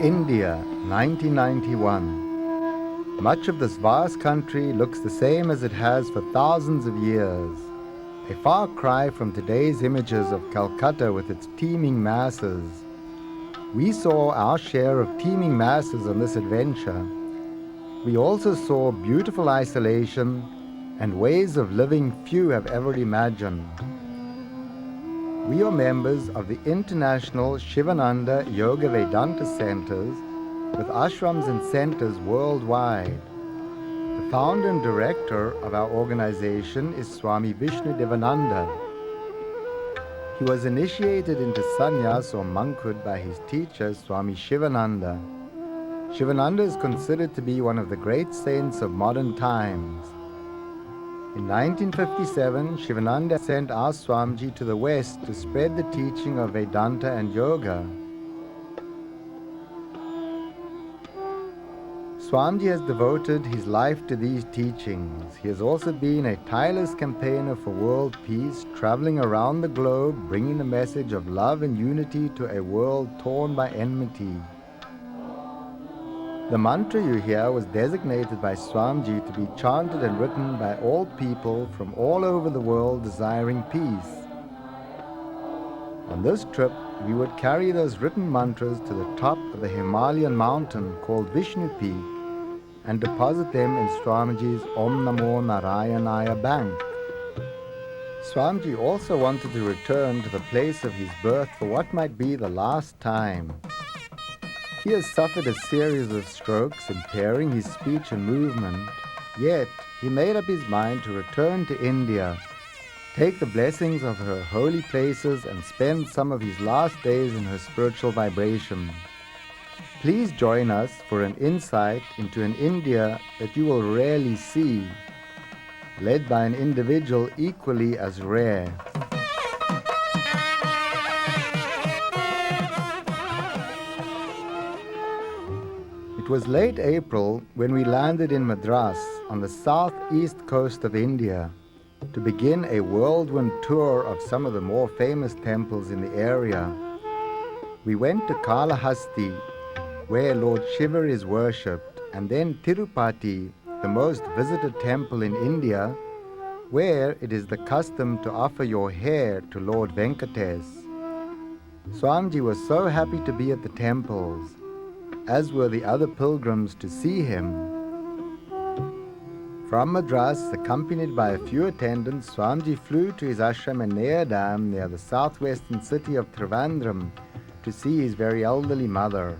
India, 1991. Much of this vast country looks the same as it has for thousands of years. A far cry from today's images of Calcutta with its teeming masses. We saw our share of teeming masses on this adventure. We also saw beautiful isolation and ways of living few have ever imagined. We are members of the International Shivananda Yoga Vedanta Centers with ashrams and centers worldwide. The founder and director of our organization is Swami Vishnu-devananda. He was initiated into sannyas or monkhood by his teacher Swami Shivananda. Shivananda is considered to be one of the great saints of modern times. In 1957, Shivananda sent our Swamiji to the West to spread the teaching of Vedanta and Yoga. Swamiji has devoted his life to these teachings. He has also been a tireless campaigner for world peace, traveling around the globe, bringing the message of love and unity to a world torn by enmity. The mantra you hear was designated by Swamiji to be chanted and written by all people from all over the world desiring peace. On this trip, we would carry those written mantras to the top of the Himalayan mountain called Vishnu Peak and deposit them in Swamiji's Om Namo Narayanaya bank. Swamiji also wanted to return to the place of his birth for what might be the last time. He has suffered a series of strokes impairing his speech and movement, yet he made up his mind to return to India, take the blessings of her holy places and spend some of his last days in her spiritual vibration. Please join us for an insight into an India that you will rarely see, led by an individual equally as rare. It was late April when we landed in Madras on the southeast coast of India to begin a whirlwind tour of some of the more famous temples in the area. We went to Kalahasti, where Lord Shiva is worshipped, and then Tirupati, the most visited temple in India, where it is the custom to offer your hair to Lord Venkatesh. Swamiji was so happy to be at the temples, as were the other pilgrims to see him. From Madras, accompanied by a few attendants, Swamiji flew to his ashram in Neyadam near the southwestern city of Trivandrum to see his very elderly mother.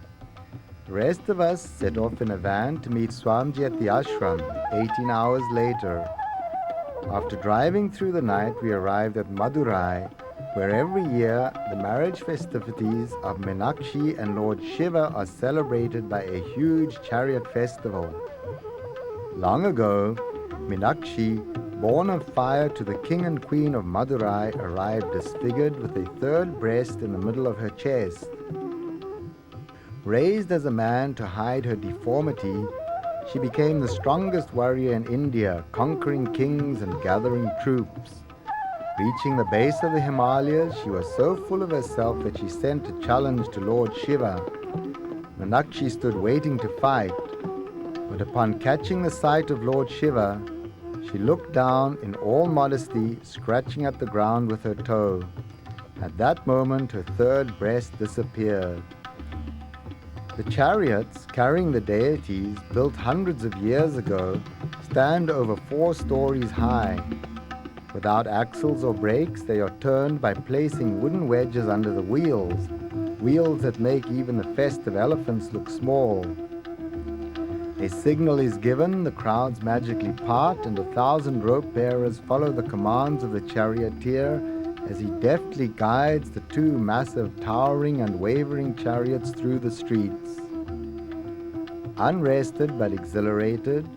The rest of us set off in a van to meet Swamiji at the ashram 18 hours later. After driving through the night, we arrived at Madurai, where every year the marriage festivities of Meenakshi and Lord Shiva are celebrated by a huge chariot festival. Long ago, Meenakshi, born of fire to the king and queen of Madurai, arrived disfigured with a third breast in the middle of her chest. Raised as a man to hide her deformity, she became the strongest warrior in India, conquering kings and gathering troops. Reaching the base of the Himalayas, she was so full of herself that she sent a challenge to Lord Shiva. Meenakshi stood waiting to fight, but upon catching the sight of Lord Shiva, she looked down in all modesty, scratching at the ground with her toe. At that moment, her third breast disappeared. The chariots carrying the deities, built hundreds of years ago, stand over 4 stories high. Without axles or brakes, they are turned by placing wooden wedges under the wheels, wheels that make even the festive elephants look small. A signal is given, the crowds magically part, and 1,000 rope bearers follow the commands of the charioteer as he deftly guides the 2 massive, towering and wavering chariots through the streets. Unrested but exhilarated,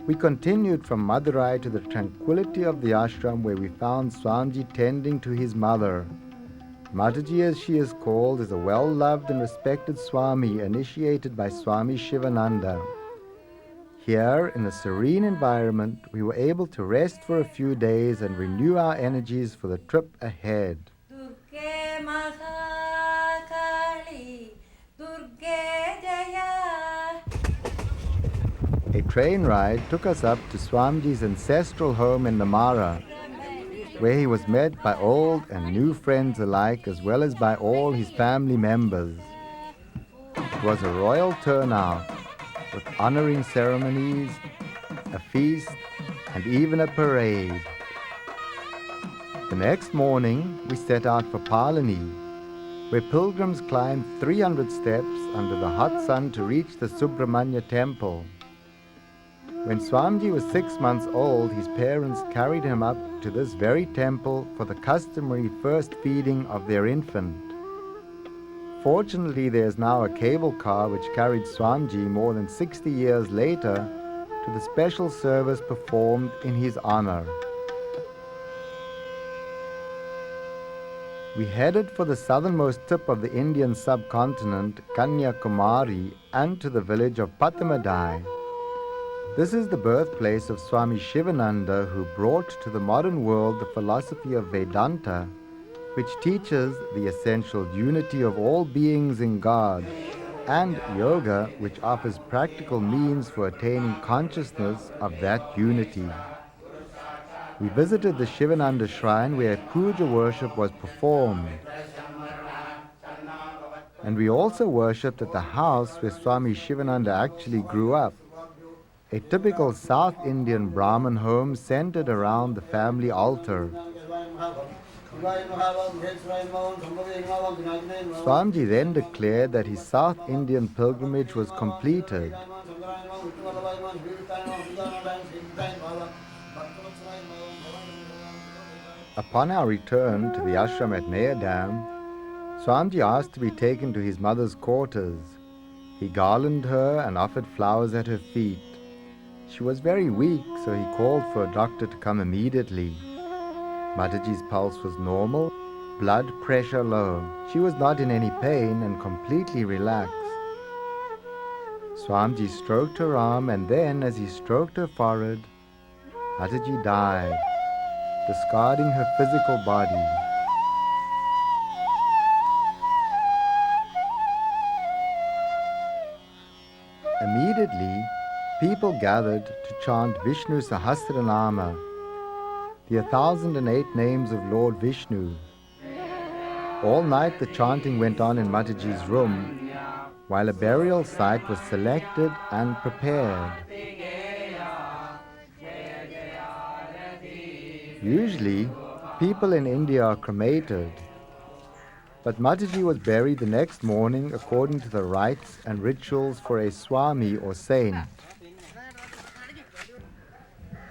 We continued from Madurai to the tranquility of the ashram, where we found Swamiji tending to his mother. Mataji, as she is called, is a well-loved and respected Swami initiated by Swami Shivananda. Here, in a serene environment, we were able to rest for a few days and renew our energies for the trip ahead. A train ride took us up to Swamiji's ancestral home in Namara, where he was met by old and new friends alike, as well as by all his family members. It was a royal turnout, with honoring ceremonies, a feast, and even a parade. The next morning, we set out for Palani, where pilgrims climbed 300 steps under the hot sun to reach the Subramanya temple. When Swamiji was 6 months old, his parents carried him up to this very temple for the customary first feeding of their infant. Fortunately, there is now a cable car which carried Swamiji more than 60 years later to the special service performed in his honor. We headed for the southernmost tip of the Indian subcontinent, Kanyakumari, and to the village of Patamadai. This is the birthplace of Swami Shivananda, who brought to the modern world the philosophy of Vedanta, which teaches the essential unity of all beings in God, and yoga, which offers practical means for attaining consciousness of that unity. We visited the Shivananda shrine where puja worship was performed. And we also worshipped at the house where Swami Shivananda actually grew up, a typical South Indian Brahmin home centered around the family altar. Swamiji then declared that his South Indian pilgrimage was completed. Upon our return to the ashram at Nayadam, Swamiji asked to be taken to his mother's quarters. He garlanded her and offered flowers at her feet. She was very weak, so he called for a doctor to come immediately. Mataji's pulse was normal, blood pressure low. She was not in any pain and completely relaxed. Swamiji stroked her arm, and then, as he stroked her forehead, Mataji died, discarding her physical body. Immediately, people gathered to chant Vishnu Sahasranama, the 1008 names of Lord Vishnu. All night the chanting went on in Mataji's room, while a burial site was selected and prepared. Usually, people in India are cremated, but Mataji was buried the next morning according to the rites and rituals for a Swami or saint.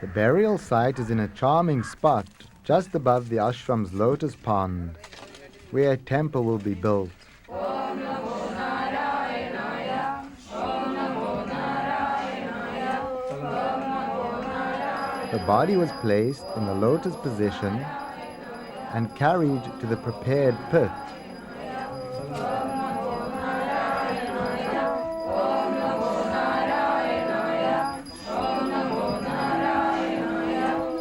The burial site is in a charming spot just above the ashram's lotus pond, where a temple will be built. The body was placed in the lotus position and carried to the prepared pit.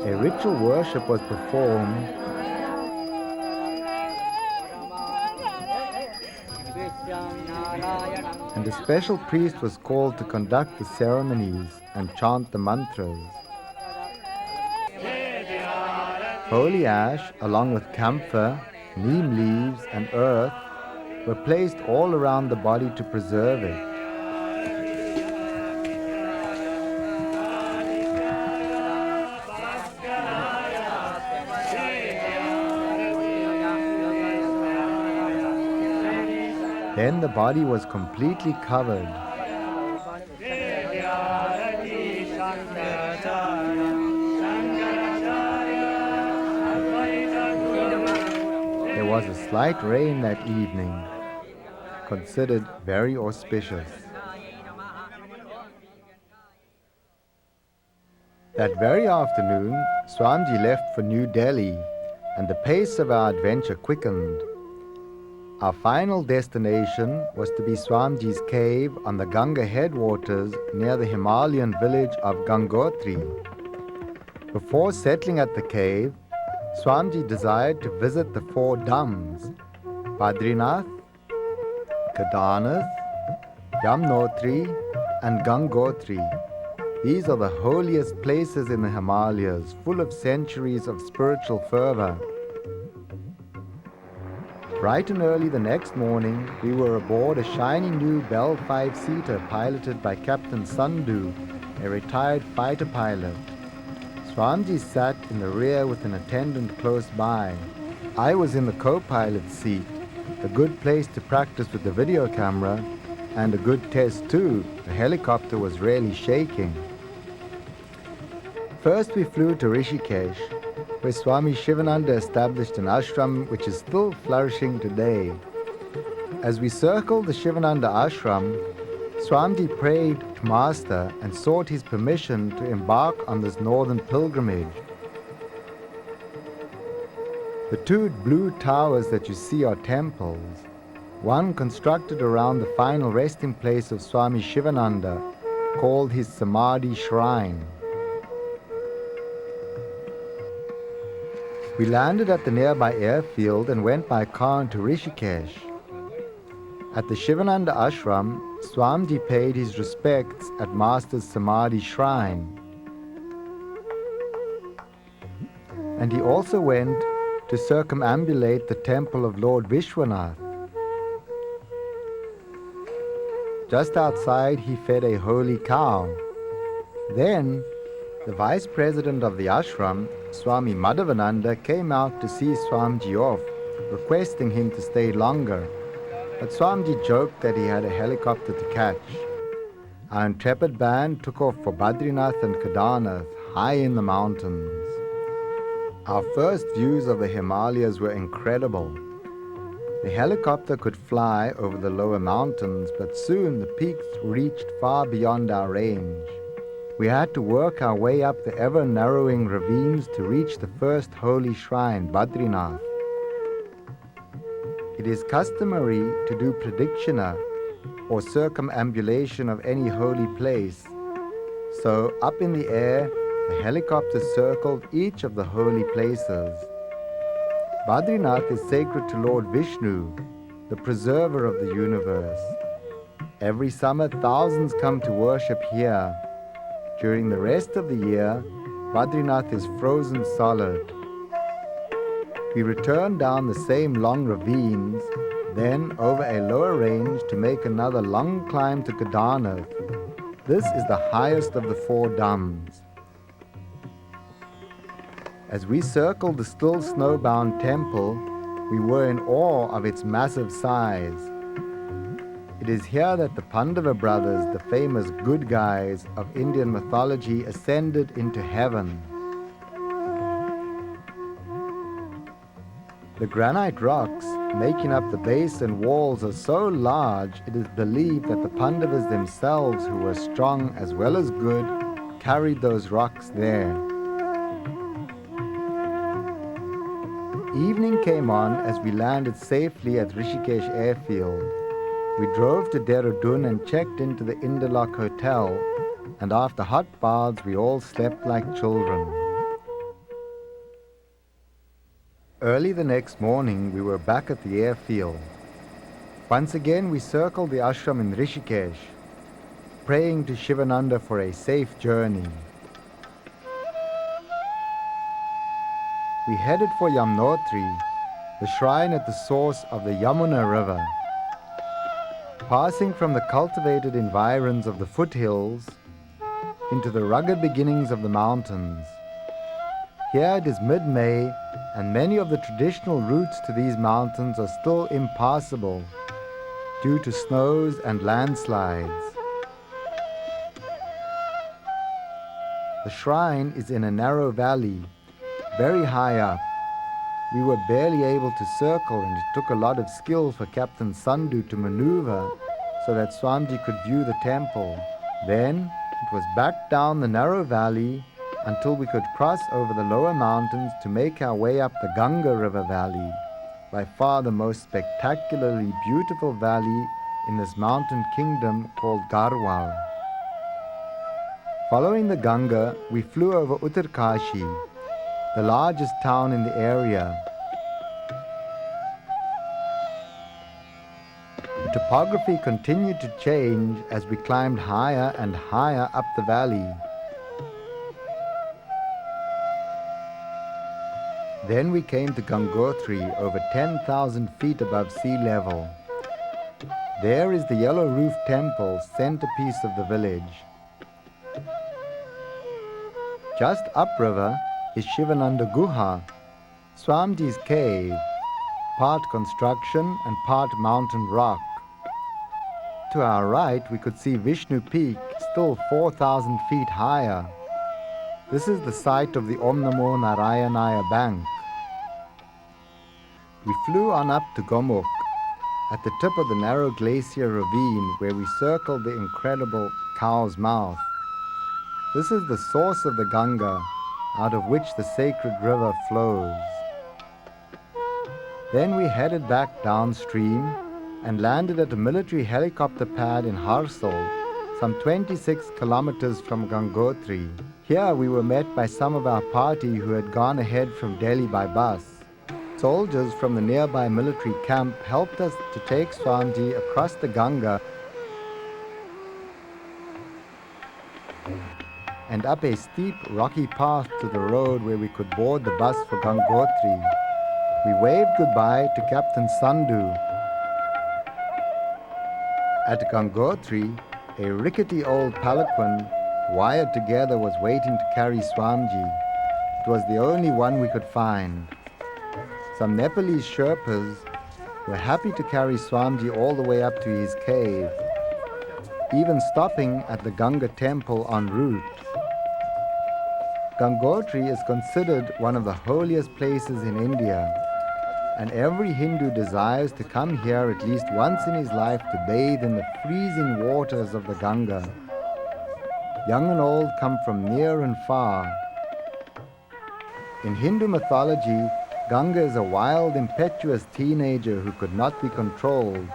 A ritual worship was performed, and a special priest was called to conduct the ceremonies and chant the mantras. Holy ash, along with camphor, neem leaves, and earth, were placed all around the body to preserve it. Then the body was completely covered. There was a slight rain that evening, considered very auspicious. That very afternoon, Swamiji left for New Delhi, and the pace of our adventure quickened. Our final destination was to be Swamiji's cave on the Ganga headwaters near the Himalayan village of Gangotri. Before settling at the cave, Swamiji desired to visit the 4 dhams, Badrinath, Kedarnath, Yamunotri, and Gangotri. These are the holiest places in the Himalayas, full of centuries of spiritual fervor. Bright and early the next morning, we were aboard a shiny new Bell 5-seater piloted by Captain Sandhu, a retired fighter pilot. Swamiji sat in the rear with an attendant close by. I was in the co-pilot's seat, a good place to practice with the video camera, and a good test too. The helicopter was really shaking. First we flew to Rishikesh, where Swami Shivananda established an ashram which is still flourishing today. As we circled the Shivananda ashram, Swamiji prayed to Master and sought his permission to embark on this northern pilgrimage. The 2 blue towers that you see are temples, one constructed around the final resting place of Swami Shivananda, called his Samadhi Shrine. We landed at the nearby airfield and went by car to Rishikesh. At the Shivananda ashram, Swamiji paid his respects at Master's Samadhi Shrine. And he also went to circumambulate the temple of Lord Vishwanath. Just outside, he fed a holy cow. Then, the vice president of the ashram, Swami Madhavananda, came out to see Swamiji off, requesting him to stay longer. But Swamiji joked that he had a helicopter to catch. Our intrepid band took off for Badrinath and Kedarnath, high in the mountains. Our first views of the Himalayas were incredible. The helicopter could fly over the lower mountains, but soon the peaks reached far beyond our range. We had to work our way up the ever-narrowing ravines to reach the first holy shrine, Badrinath. It is customary to do pradikshina, or circumambulation of any holy place. So, up in the air, the helicopter circled each of the holy places. Badrinath is sacred to Lord Vishnu, the preserver of the universe. Every summer, thousands come to worship here. During the rest of the year, Badrinath is frozen solid. We return down the same long ravines, then over a lower range to make another long climb to Kedarnath. This is the highest of the 4 dhams. As we circled the still snowbound temple, we were in awe of its massive size. It is here that the Pandava brothers, the famous good guys of Indian mythology, ascended into heaven. The granite rocks making up the base and walls are so large, it is believed that the Pandavas themselves, who were strong as well as good, carried those rocks there. Evening came on as we landed safely at Rishikesh airfield. We drove to Dehradun and checked into the Interlock Hotel, and after hot baths we all slept like children. Early the next morning we were back at the airfield. Once again we circled the ashram in Rishikesh, praying to Shivananda for a safe journey. We headed for Yamunotri, the shrine at the source of the Yamuna River. Passing from the cultivated environs of the foothills into the rugged beginnings of the mountains. Here it is mid-May, and many of the traditional routes to these mountains are still impassable due to snows and landslides. The shrine is in a narrow valley, very high up. We were barely able to circle, and it took a lot of skill for Captain Sandhu to maneuver so that Swamiji could view the temple. Then it was back down the narrow valley until we could cross over the lower mountains to make our way up the Ganga River Valley, by far the most spectacularly beautiful valley in this mountain kingdom called Garhwal. Following the Ganga, we flew over Uttarkashi, the largest town in the area. The topography continued to change as we climbed higher and higher up the valley. Then we came to Gangotri, over 10,000 feet above sea level. There is the yellow roof temple, centerpiece of the village. Just upriver is Shivananda Guha, Swamiji's cave, part construction and part mountain rock. To our right we could see Vishnu Peak, still 4,000 feet higher. This is the site of the Om Namo Narayanaya Bank. We flew on up to Gomukh, at the tip of the narrow glacier ravine where we circled the incredible Cow's Mouth. This is the source of the Ganga, out of which the sacred river flows. Then we headed back downstream and landed at a military helicopter pad in Harsal, some 26 kilometers from Gangotri. Here we were met by some of our party who had gone ahead from Delhi by bus. Soldiers from the nearby military camp helped us to take Swamiji across the Ganga and up a steep, rocky path to the road where we could board the bus for Gangotri. We waved goodbye to Captain Sandhu. At Gangotri, a rickety old palanquin, wired together, was waiting to carry Swamiji. It was the only one we could find. Some Nepalese Sherpas were happy to carry Swamiji all the way up to his cave, even stopping at the Ganga temple en route. Gangotri is considered one of the holiest places in India, and every Hindu desires to come here at least once in his life to bathe in the freezing waters of the Ganga. Young and old come from near and far. In Hindu mythology, Ganga is a wild, impetuous teenager who could not be controlled.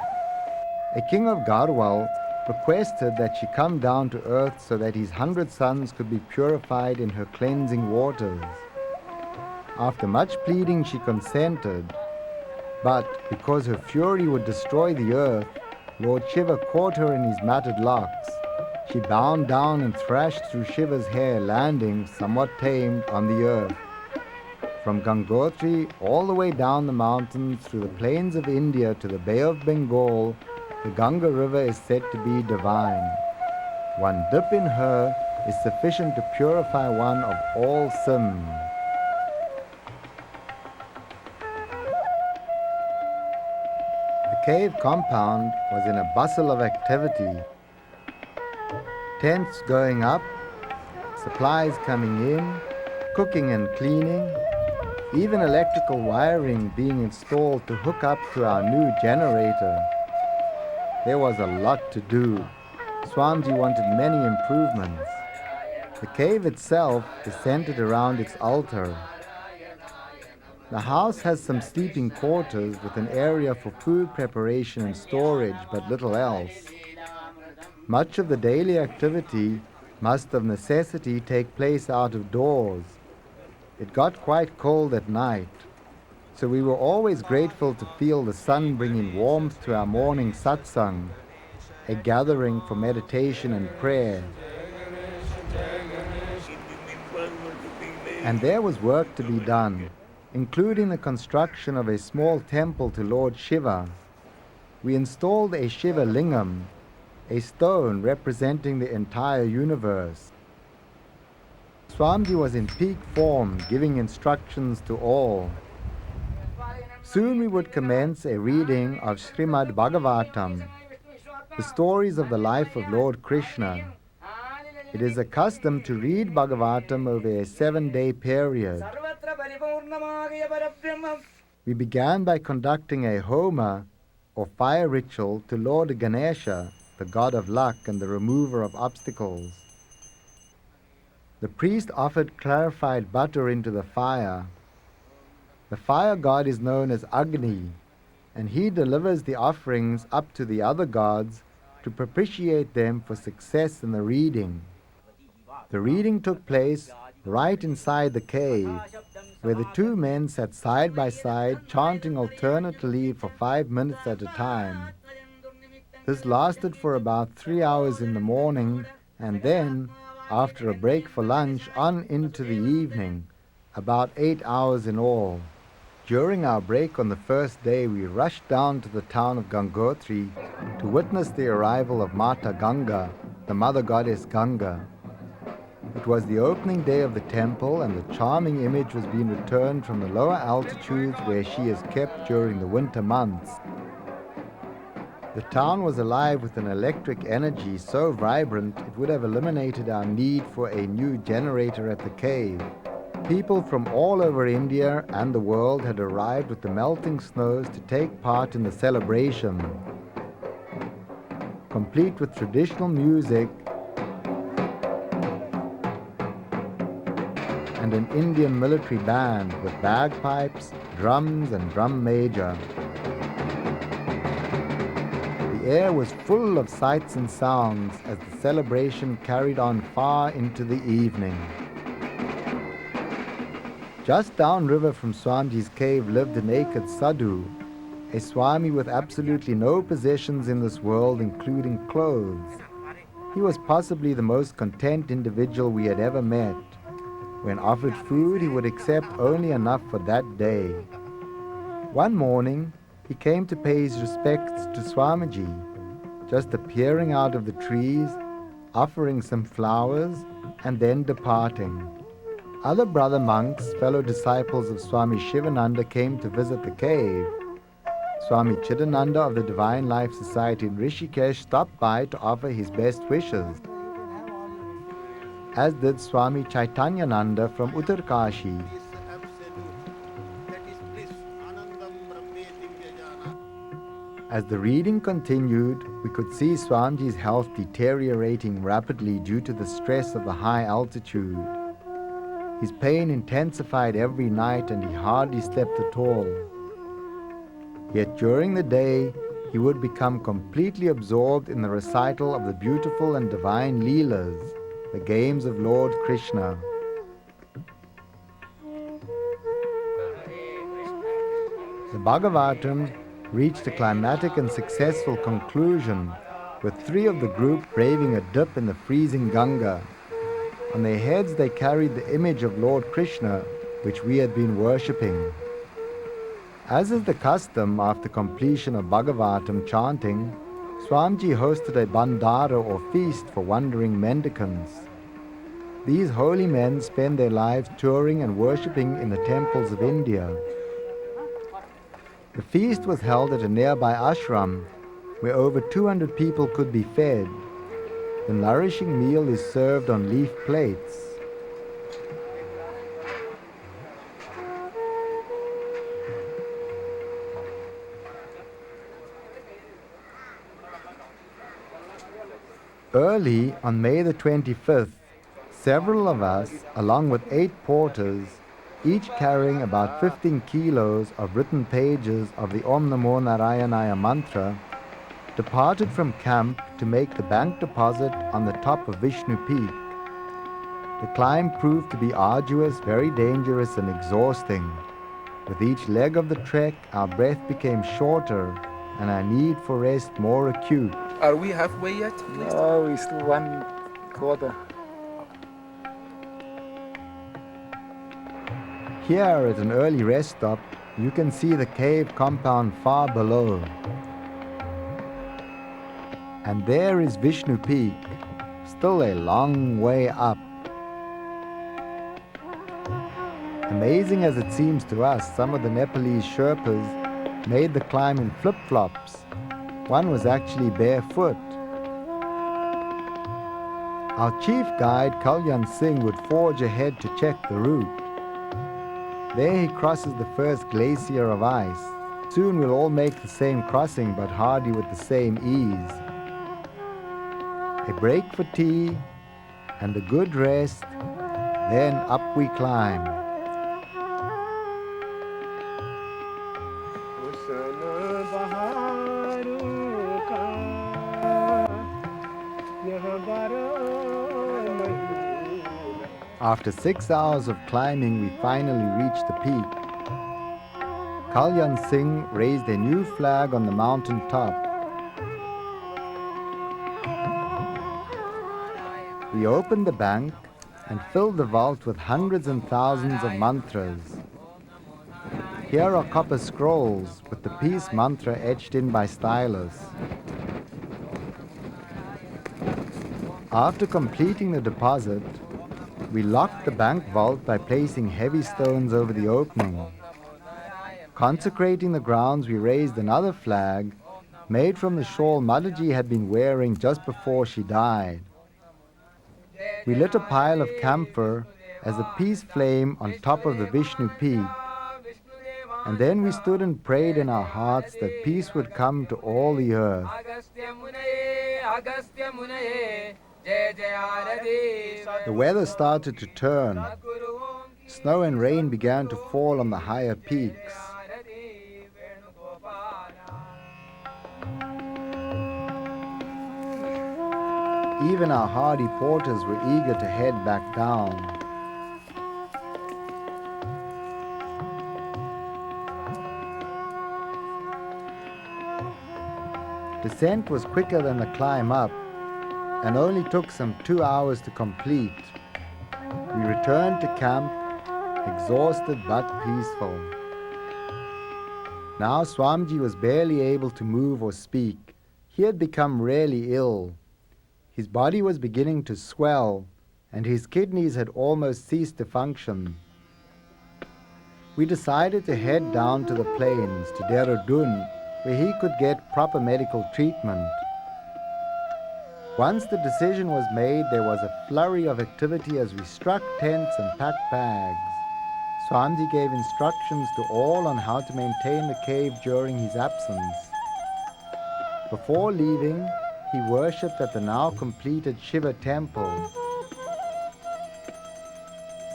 A king of Garhwal requested that she come down to earth so that his 100 sons could be purified in her cleansing waters. After much pleading, she consented, but because her fury would destroy the earth, Lord Shiva caught her in his matted locks. She bound down and thrashed through Shiva's hair, landing, somewhat tamed, on the earth. From Gangotri all the way down the mountains through the plains of India to the Bay of Bengal, the Ganga River is said to be divine. One dip in her is sufficient to purify one of all sin. The cave compound was in a bustle of activity. Tents going up, supplies coming in, cooking and cleaning, even electrical wiring being installed to hook up to our new generator. There was a lot to do. Swamiji wanted many improvements. The cave itself is centered around its altar. The house has some sleeping quarters with an area for food preparation and storage, but little else. Much of the daily activity must of necessity take place out of doors. It got quite cold at night, so we were always grateful to feel the sun bringing warmth to our morning satsang, a gathering for meditation and prayer. And there was work to be done, including the construction of a small temple to Lord Shiva. We installed a Shiva Lingam, a stone representing the entire universe. Swamiji was in peak form, giving instructions to all. Soon we would commence a reading of Srimad Bhagavatam, the stories of the life of Lord Krishna. It is a custom to read Bhagavatam over a 7-day period. We began by conducting a homa, or fire ritual, to Lord Ganesha, the god of luck and the remover of obstacles. The priest offered clarified butter into the fire. The fire god is known as Agni, and he delivers the offerings up to the other gods to propitiate them for success in the reading. The reading took place right inside the cave, where the two men sat side by side, chanting alternately for 5 minutes at a time. This lasted for about 3 hours in the morning, and then, after a break for lunch, on into the evening, about 8 hours in all. During our break on the first day, we rushed down to the town of Gangotri to witness the arrival of Mata Ganga, the mother goddess Ganga. It was the opening day of the temple, and the charming image was being returned from the lower altitudes where she is kept during the winter months. The town was alive with an electric energy so vibrant it would have eliminated our need for a new generator at the cave. People from all over India and the world had arrived with the melting snows to take part in the celebration. Complete with traditional music and an Indian military band with bagpipes, drums and drum major. The air was full of sights and sounds as the celebration carried on far into the evening. Just downriver from Swamiji's cave lived a naked sadhu, a Swami with absolutely no possessions in this world, including clothes. He was possibly the most content individual we had ever met. When offered food, he would accept only enough for that day. One morning, he came to pay his respects to Swamiji, just appearing out of the trees, offering some flowers, and then departing. Other brother monks, fellow disciples of Swami Shivananda, came to visit the cave. Swami Chidananda of the Divine Life Society in Rishikesh stopped by to offer his best wishes, as did Swami Chaitanyananda from Uttarkashi. As the reading continued, we could see Swamiji's health deteriorating rapidly due to the stress of the high altitude. His pain intensified every night and he hardly slept at all. Yet during the day, he would become completely absorbed in the recital of the beautiful and divine Leelas, the games of Lord Krishna. The Bhagavatam reached a climatic and successful conclusion, with 3 of the group braving a dip in the freezing Ganga. On their heads they carried the image of Lord Krishna, which we had been worshipping. As is the custom after completion of Bhagavatam chanting, Swamiji hosted a bandara or feast for wandering mendicants. These holy men spend their lives touring and worshipping in the temples of India. The feast was held at a nearby ashram, where over 200 people could be fed. The nourishing meal is served on leaf plates. Early on May the 25th, several of us, along with 8 porters, each carrying about 15 kilos of written pages of the Om Namo Narayanaya mantra, departed from camp to make the bank deposit on the top of Vishnu Peak. The climb proved to be arduous, very dangerous and exhausting. With each leg of the trek, our breath became shorter and our need for rest more acute. Are we halfway yet? No, we're still 1/4. Here at an early rest stop, you can see the cave compound far below. And there is Vishnu Peak, still a long way up. Amazing as it seems to us, some of the Nepalese Sherpas made the climb in flip-flops. One was actually barefoot. Our chief guide, Kalyan Singh, would forge ahead to check the route. There he crosses the first glacier of ice. Soon we'll all make the same crossing, but hardly with the same ease. A break for tea and a good rest Then up we climb. After 6 hours of climbing, we finally reached the peak. Kalyan Singh raised a new flag on the mountain top. We opened the bank and filled the vault with hundreds and thousands of mantras. Here are copper scrolls with the peace mantra etched in by stylus. After completing the deposit, we locked the bank vault by placing heavy stones over the opening. Consecrating the grounds, we raised another flag made from the shawl Mataji had been wearing just before she died. We lit a pile of camphor as a peace flame on top of the Vishnu peak. And then we stood and prayed in our hearts that peace would come to all the earth. The weather started to turn. Snow and rain began to fall on the higher peaks. Even our hardy porters were eager to head back down. Descent was quicker than the climb up and only took some 2 hours to complete. We returned to camp, exhausted but peaceful. Now Swamiji was barely able to move or speak. He had become really ill. His body was beginning to swell, and his kidneys had almost ceased to function. We decided to head down to the plains, to Dehradun, where he could get proper medical treatment. Once the decision was made, there was a flurry of activity as we struck tents and packed bags. Swamiji gave instructions to all on how to maintain the cave during his absence. Before leaving, he worshipped at the now completed Shiva temple,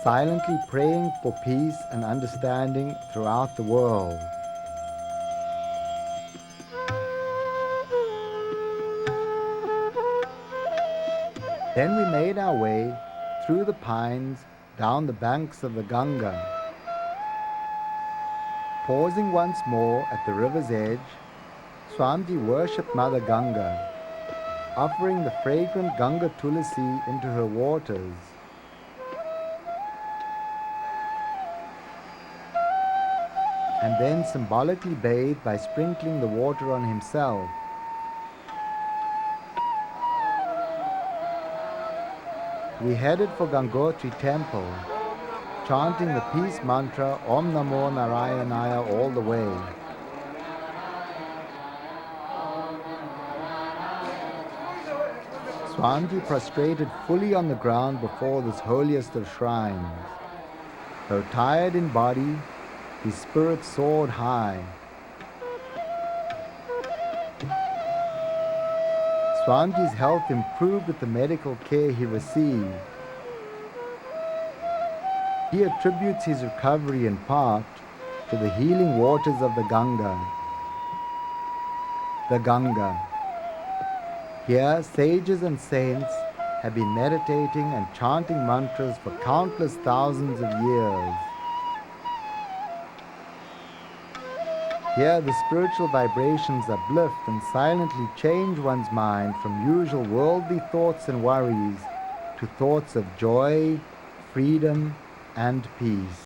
silently praying for peace and understanding throughout the world. Then we made our way through the pines down the banks of the Ganga. Pausing once more at the river's edge, Swamiji worshipped Mother Ganga, offering the fragrant Ganga Tulasi into her waters. And then symbolically bathed by sprinkling the water on himself. We headed for Gangotri temple, chanting the peace mantra Om Namo Narayanaya all the way. Swamiji prostrated fully on the ground before this holiest of shrines. Though tired in body, his spirit soared high. Swamiji's health improved with the medical care he received. He attributes his recovery in part to the healing waters of the Ganga. The Ganga. Here, sages and saints have been meditating and chanting mantras for countless thousands of years. Here, the spiritual vibrations uplift and silently change one's mind from usual worldly thoughts and worries to thoughts of joy, freedom, and peace.